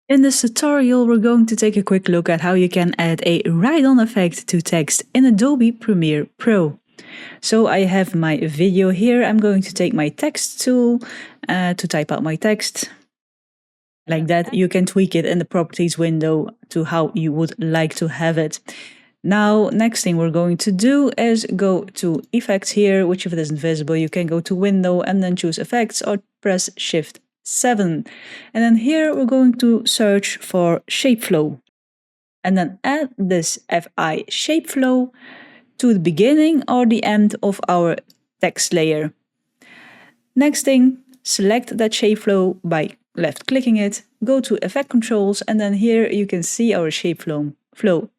In this tutorial, we're going to take a quick look at how you can add a write-on effect to text in Adobe Premiere Pro. So I have my video here. I'm going to take my text tool to type out my text. Like that, you can tweak it in the properties window to how you would like to have it. Now, next thing we're going to do is go to Effects here, which if it isn't visible, you can go to Window and then choose Effects or press Shift 7. And then here we're going to search for shape flow. And then add this FI shape flow to the beginning or the end of our text layer. Next thing, select that shape flow by left clicking it, go to Effect Controls, and then here you can see our shape flow.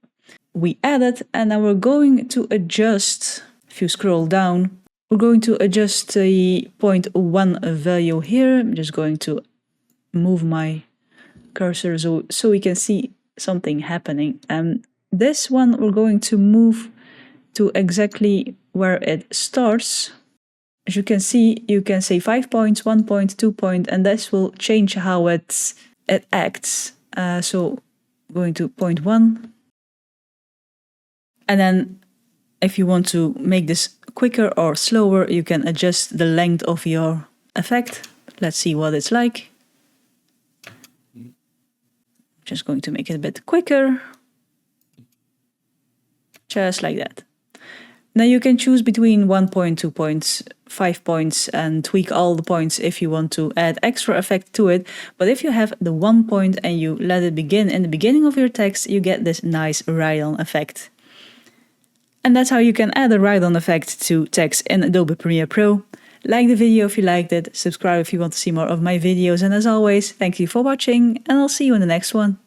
We added, and now we're going to adjust. If you scroll down, we're going to adjust the 0.1 value here. I'm just going to move my cursor so we can see something happening. This one we're going to move to exactly where it starts. As you can see, you can say 5 points, 1 point, 2 point, and this will change how it acts. So going to 0.1. And then if you want to make this quicker or slower, you can adjust the length of your effect. Let's see what it's like. Just going to make it a bit quicker. Just like that. Now you can choose between 1 point, 2 points, 5 points, and tweak all the points if you want to add extra effect to it. But if you have the 1 point and you let it begin in the beginning of your text, you get this nice write-on effect. And that's how you can add a write-on effect to text in Adobe Premiere Pro. Like the video if you liked it, subscribe if you want to see more of my videos, and as always, thank you for watching, and I'll see you in the next one.